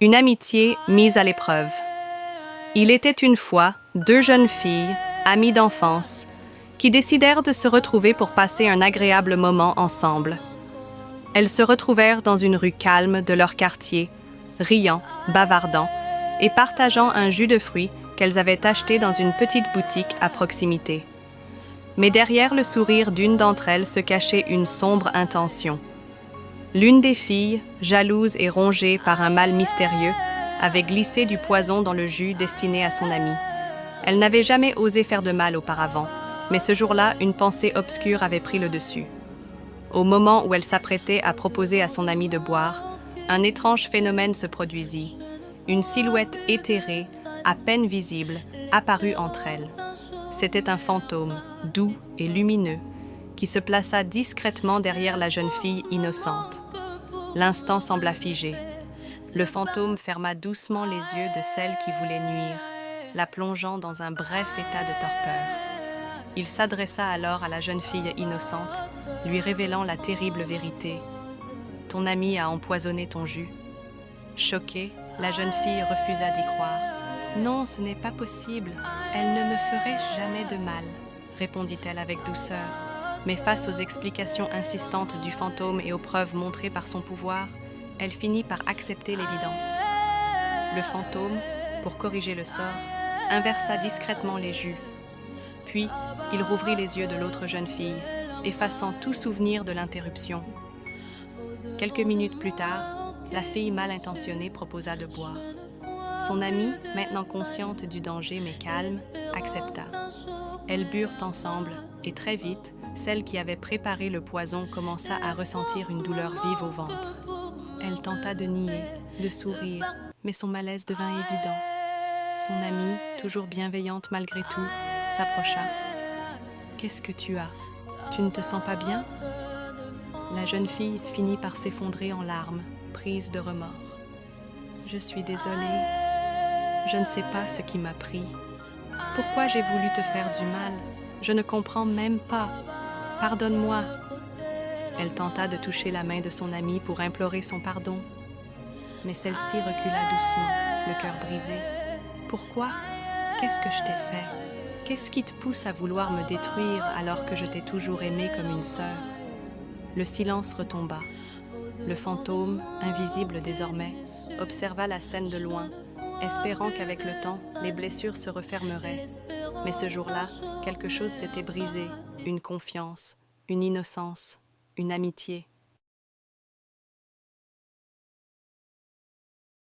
Une amitié mise à l'épreuve. Il était une fois deux jeunes filles, amies d'enfance, qui décidèrent de se retrouver pour passer un agréable moment ensemble. Elles se retrouvèrent dans une rue calme de leur quartier, riant, bavardant et partageant un jus de fruits qu'elles avaient acheté dans une petite boutique à proximité. Mais derrière le sourire d'une d'entre elles se cachait une sombre intention. L'une des filles, jalouse et rongée par un mal mystérieux, avait glissé du poison dans le jus destiné à son amie. Elle n'avait jamais osé faire de mal auparavant, mais ce jour-là, une pensée obscure avait pris le dessus. Au moment où elle s'apprêtait à proposer à son amie de boire, un étrange phénomène se produisit. Une silhouette éthérée, à peine visible, apparut entre elles. C'était un fantôme, doux et lumineux, qui se plaça discrètement derrière la jeune fille innocente. L'instant sembla figé. Le fantôme ferma doucement les yeux de celle qui voulait nuire, la plongeant dans un bref état de torpeur. Il s'adressa alors à la jeune fille innocente, lui révélant la terrible vérité. « Ton ami a empoisonné ton jus. » Choquée, la jeune fille refusa d'y croire. « Non, ce n'est pas possible. Elle ne me ferait jamais de mal, » répondit-elle avec douceur. Mais face aux explications insistantes du fantôme et aux preuves montrées par son pouvoir, elle finit par accepter l'évidence. Le fantôme, pour corriger le sort, inversa discrètement les jus. Puis, il rouvrit les yeux de l'autre jeune fille, effaçant tout souvenir de l'interruption. Quelques minutes plus tard, la fille mal intentionnée proposa de boire. Son amie, maintenant consciente du danger mais calme, accepta. Elles burent ensemble et très vite, celle qui avait préparé le poison commença à ressentir une douleur vive au ventre. Elle tenta de nier, de sourire, mais son malaise devint évident. Son amie, toujours bienveillante malgré tout, s'approcha. « Qu'est-ce que tu as? Tu ne te sens pas bien ?» La jeune fille finit par s'effondrer en larmes, prise de remords. « Je suis désolée. Je ne sais pas ce qui m'a pris. Pourquoi j'ai voulu te faire du mal? Je ne comprends même pas. Pardonne-moi. » Elle tenta de toucher la main de son amie pour implorer son pardon. Mais celle-ci recula doucement, le cœur brisé. « Pourquoi? Qu'est-ce que je t'ai fait? Qu'est-ce qui te pousse à vouloir me détruire alors que je t'ai toujours aimée comme une sœur? » Le silence retomba. Le fantôme, invisible désormais, observa la scène de loin, espérant qu'avec le temps, les blessures se refermeraient. Mais ce jour-là, quelque chose s'était brisé, une confiance, une innocence, une amitié.